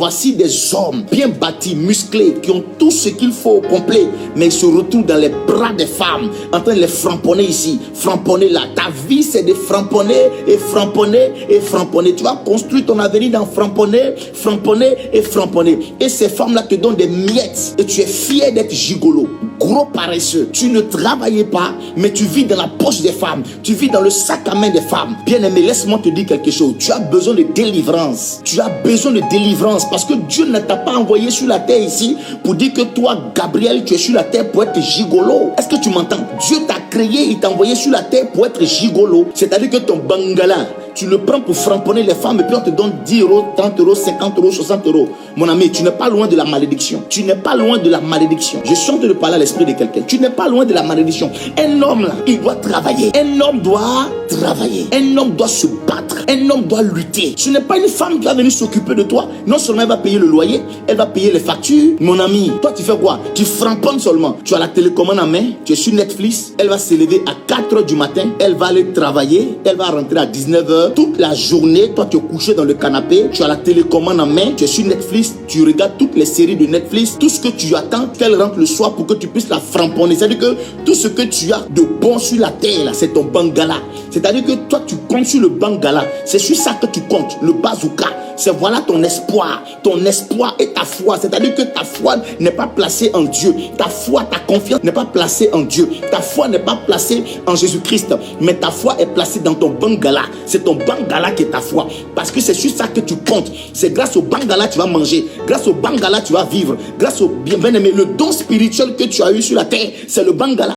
voici des hommes bien bâtis, musclés, qui ont tout ce qu'il faut au complet, mais ils se retrouvent dans les bras des femmes, en train de les framponner ici, framponner là. Ta vie, c'est de framponner et framponner et framponner. Tu vas construire ton avenir dans framponner, framponner et framponner. Et ces femmes-là te donnent des miettes et tu es fier d'être gigolo. Gros paresseux. Tu ne travaillais pas, mais tu vis dans la poche des femmes. Tu vis dans le sac à main des femmes. Bien-aimé, laisse-moi te dire quelque chose. Tu as besoin de délivrance. Tu as besoin de délivrance parce que Dieu ne t'a pas envoyé sur la terre ici pour dire que toi, Gabriel, tu es sur la terre pour être gigolo. Est-ce que tu m'entends? Dieu t'a créé, il t'a envoyé sur la terre pour être gigolo. C'est-à-dire que ton bangala, tu le prends pour framponner les femmes et puis on te donne 10 euros, 30 euros, 50 euros, 60 euros. Mon ami, tu n'es pas loin de la malédiction. Tu n'es pas loin de la malédiction. Je suis en train de parler à l'esprit de quelqu'un. Tu n'es pas loin de la malédiction. Un homme là, il doit travailler. Un homme doit travailler. Un homme doit se battre. Un homme doit lutter. Ce n'est pas une femme qui va venir s'occuper de toi. Non seulement elle va payer le loyer, elle va payer les factures. Mon ami, toi tu fais quoi? Tu framponnes seulement. Tu as la télécommande en main, tu es sur Netflix. Elle va se lever à 4 h du matin. Elle va aller travailler. Elle va rentrer à 19 h. Toute la journée, toi tu es couché dans le canapé. Tu as la télécommande en main. Tu es sur Netflix. Tu regardes toutes les séries de Netflix. Tout ce que tu attends qu'elle rentre le soir pour que tu puisses la framponner. C'est-à-dire que tout ce que tu as de bon sur la terre, là, c'est ton bangala. C'est-à-dire que toi tu comptes sur le bangala. C'est sur ça que tu comptes. Le bazooka. C'est voilà ton espoir. Ton espoir et ta foi. C'est-à-dire que ta foi n'est pas placée en Dieu. Ta foi, ta confiance n'est pas placée en Dieu. Ta foi n'est pas placée en Jésus-Christ. Mais ta foi est placée dans ton bangala. C'est ton bangala qui est ta foi. Parce que c'est sur ça que tu comptes. C'est grâce au bangala que tu vas manger. Grâce au bangala tu vas vivre. Grâce au bien-aimé, le don spirituel que tu as eu sur la terre, c'est le bangala.